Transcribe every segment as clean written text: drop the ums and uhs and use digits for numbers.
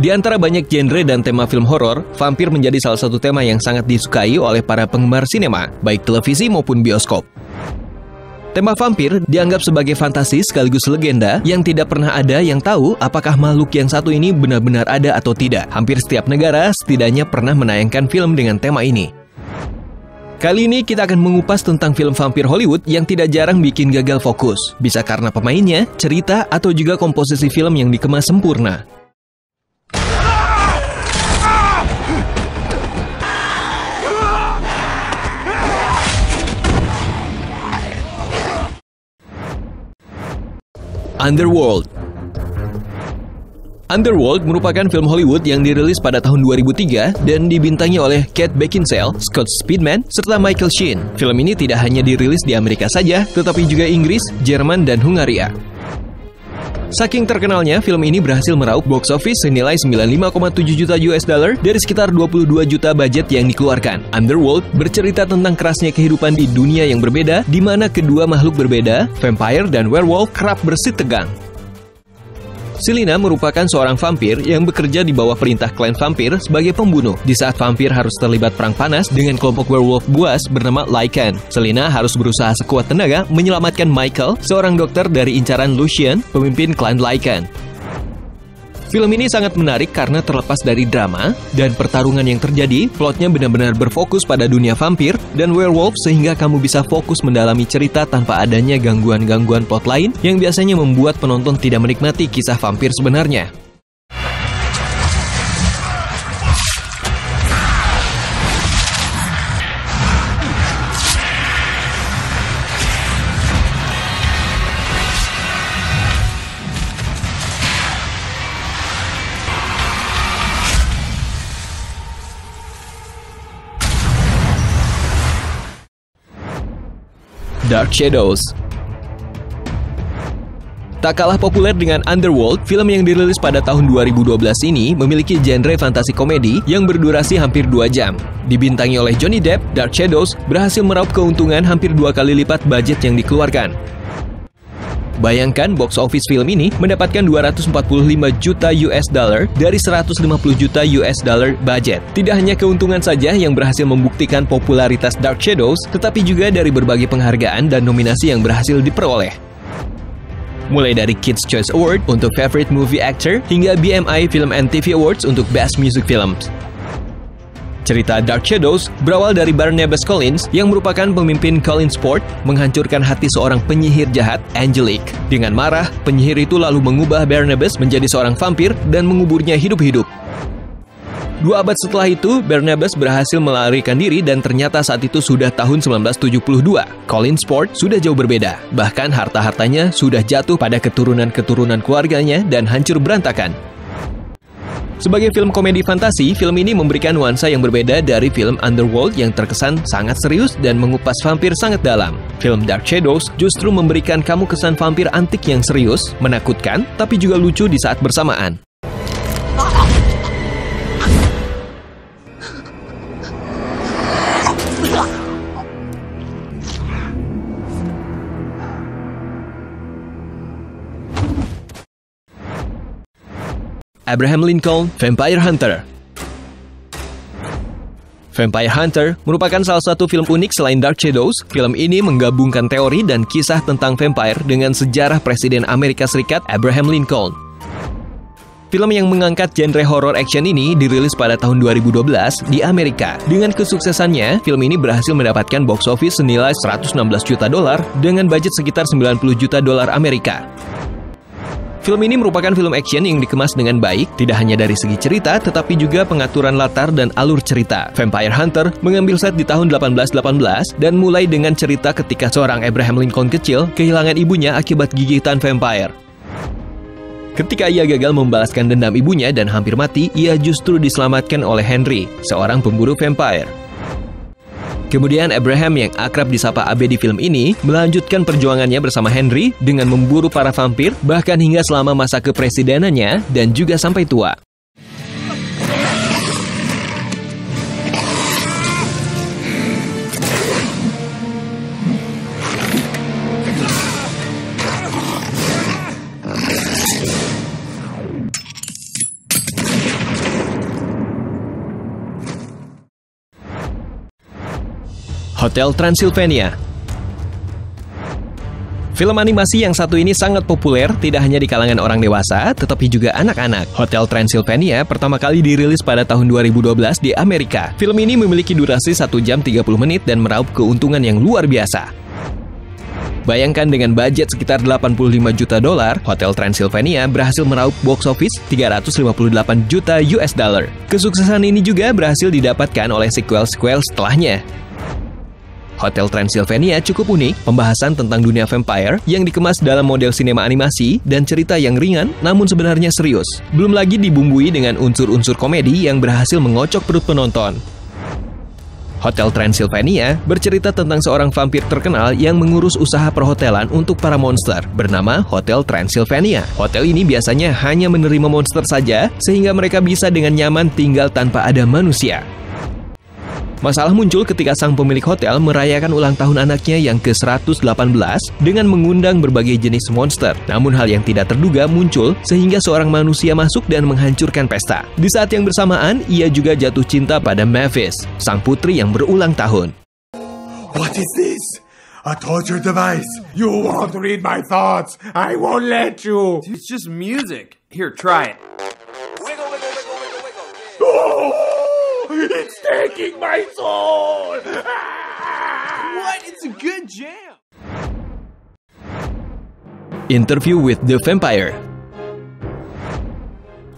Di antara banyak genre dan tema film horor, vampir menjadi salah satu tema yang sangat disukai oleh para penggemar sinema, baik televisi maupun bioskop. Tema vampir dianggap sebagai fantasi sekaligus legenda yang tidak pernah ada yang tahu apakah makhluk yang satu ini benar-benar ada atau tidak. Hampir setiap negara setidaknya pernah menayangkan film dengan tema ini. Kali ini kita akan mengupas tentang film vampir Hollywood yang tidak jarang bikin gagal fokus. Bisa karena pemainnya, cerita, atau juga komposisi film yang dikemas sempurna. Underworld. Underworld merupakan film Hollywood yang dirilis pada tahun 2003 dan dibintangi oleh Kate Beckinsale, Scott Speedman, serta Michael Sheen. Film ini tidak hanya dirilis di Amerika saja, tetapi juga Inggris, Jerman, dan Hungaria. Saking terkenalnya, film ini berhasil meraup box office senilai 95,7 juta US dollar dari sekitar 22 juta budget yang dikeluarkan. Underworld bercerita tentang kerasnya kehidupan di dunia yang berbeda, di mana kedua makhluk berbeda, vampire dan werewolf, kerap bersitegang. Selina merupakan seorang vampir yang bekerja di bawah perintah klan vampir sebagai pembunuh. Di saat vampir harus terlibat perang panas dengan kelompok werewolf buas bernama Lycan, Selina harus berusaha sekuat tenaga menyelamatkan Michael, seorang dokter dari incaran Lucian, pemimpin klan Lycan. Film ini sangat menarik karena terlepas dari drama dan pertarungan yang terjadi, plotnya benar-benar berfokus pada dunia vampir dan werewolf sehingga kamu bisa fokus mendalami cerita tanpa adanya gangguan-gangguan plot lain yang biasanya membuat penonton tidak menikmati kisah vampir sebenarnya. Dark Shadows. Tak kalah populer dengan Underworld, film yang dirilis pada tahun 2012 ini memiliki genre fantasi komedi yang berdurasi hampir 2 jam. Dibintangi oleh Johnny Depp, Dark Shadows berhasil meraup keuntungan hampir 2 kali lipat budget yang dikeluarkan. Bayangkan box office film ini mendapatkan 245 juta US dollar dari 150 juta US dollar budget. Tidak hanya keuntungan saja yang berhasil membuktikan popularitas Dark Shadows, tetapi juga dari berbagai penghargaan dan nominasi yang berhasil diperoleh. Mulai dari Kids' Choice Award untuk Favorite Movie Actor hingga BMI Film and TV Awards untuk Best Music Films. Cerita Dark Shadows berawal dari Barnabas Collins yang merupakan pemimpin Collinsport menghancurkan hati seorang penyihir jahat, Angelique. Dengan marah, penyihir itu lalu mengubah Barnabas menjadi seorang vampir dan menguburnya hidup-hidup. 2 abad setelah itu, Barnabas berhasil melarikan diri dan ternyata saat itu sudah tahun 1972. Collinsport sudah jauh berbeda, bahkan harta-hartanya sudah jatuh pada keturunan-keturunan keluarganya dan hancur berantakan. Sebagai film komedi fantasi, film ini memberikan nuansa yang berbeda dari film Underworld yang terkesan sangat serius dan mengupas vampir sangat dalam. Film Dark Shadows justru memberikan kamu kesan vampir antik yang serius, menakutkan, tapi juga lucu di saat bersamaan. Abraham Lincoln, Vampire Hunter. Vampire Hunter merupakan salah satu film unik selain Dark Shadows. Film ini menggabungkan teori dan kisah tentang vampire dengan sejarah Presiden Amerika Serikat Abraham Lincoln. Film yang mengangkat genre horror action ini dirilis pada tahun 2012 di Amerika. Dengan kesuksesannya, film ini berhasil mendapatkan box office senilai 116 juta dolar dengan budget sekitar 90 juta dolar Amerika. Film ini merupakan film action yang dikemas dengan baik, tidak hanya dari segi cerita, tetapi juga pengaturan latar dan alur cerita. Vampire Hunter mengambil set di tahun 1818 dan mulai dengan cerita ketika seorang Abraham Lincoln kecil kehilangan ibunya akibat gigitan vampire. Ketika ia gagal membalaskan dendam ibunya dan hampir mati, ia justru diselamatkan oleh Henry, seorang pemburu vampire. Kemudian Abraham yang akrab disapa AB di film ini melanjutkan perjuangannya bersama Henry dengan memburu para vampir bahkan hingga selama masa kepresidenannya dan juga sampai tua. Hotel Transylvania. Film animasi yang satu ini sangat populer tidak hanya di kalangan orang dewasa, tetapi juga anak-anak. Hotel Transylvania pertama kali dirilis pada tahun 2012 di Amerika. Film ini memiliki durasi 1 jam 30 menit dan meraup keuntungan yang luar biasa. Bayangkan dengan budget sekitar 85 juta dolar, Hotel Transylvania berhasil meraup box office 358 juta US dollar. Kesuksesan ini juga berhasil didapatkan oleh sequel-sequel setelahnya. Hotel Transylvania cukup unik, pembahasan tentang dunia vampire yang dikemas dalam model sinema animasi dan cerita yang ringan namun sebenarnya serius. Belum lagi dibumbui dengan unsur-unsur komedi yang berhasil mengocok perut penonton. Hotel Transylvania bercerita tentang seorang vampir terkenal yang mengurus usaha perhotelan untuk para monster bernama Hotel Transylvania. Hotel ini biasanya hanya menerima monster saja sehingga mereka bisa dengan nyaman tinggal tanpa ada manusia. Masalah muncul ketika sang pemilik hotel merayakan ulang tahun anaknya yang ke-118 dengan mengundang berbagai jenis monster. Namun hal yang tidak terduga muncul sehingga seorang manusia masuk dan menghancurkan pesta. Di saat yang bersamaan, ia juga jatuh cinta pada Mavis, sang putri yang berulang tahun. What is this? A torture device. You won't read my thoughts. I won't let you. It's just music. Here, try it. Wiggle, wiggle, wiggle, wiggle, wiggle. Oh, it's taking my soul. What? It's a good jam. Interview with the Vampire.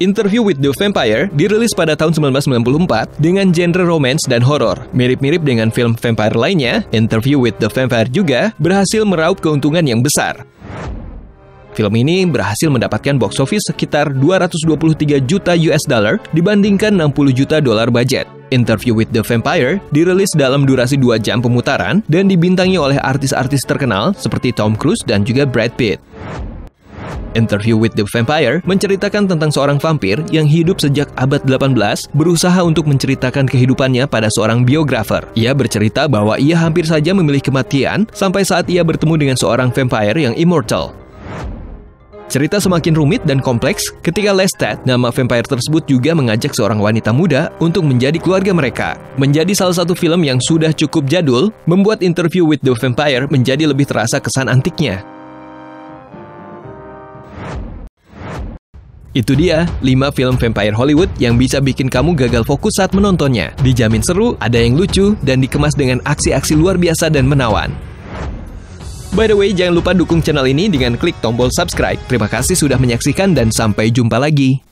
Interview with the Vampire dirilis pada tahun 1994 dengan genre romance dan horor. Mirip-mirip dengan film vampire lainnya, Interview with the Vampire juga berhasil meraup keuntungan yang besar. Film ini berhasil mendapatkan box office sekitar 223 juta US dollar dibandingkan 60 juta dolar budget. Interview with the Vampire dirilis dalam durasi 2 jam pemutaran dan dibintangi oleh artis-artis terkenal seperti Tom Cruise dan juga Brad Pitt. Interview with the Vampire menceritakan tentang seorang vampir yang hidup sejak abad 18 berusaha untuk menceritakan kehidupannya pada seorang biografer. Ia bercerita bahwa ia hampir saja memilih kematian sampai saat ia bertemu dengan seorang vampire yang immortal. Cerita semakin rumit dan kompleks ketika Lestat, nama vampire tersebut, juga mengajak seorang wanita muda untuk menjadi keluarga mereka. Menjadi salah satu film yang sudah cukup jadul, membuat Interview with the Vampire menjadi lebih terasa kesan antiknya. Itu dia 5 film vampire Hollywood yang bisa bikin kamu gagal fokus saat menontonnya. Dijamin seru, ada yang lucu, dan dikemas dengan aksi-aksi luar biasa dan menawan. By the way, jangan lupa dukung channel ini dengan klik tombol subscribe. Terima kasih sudah menyaksikan dan sampai jumpa lagi.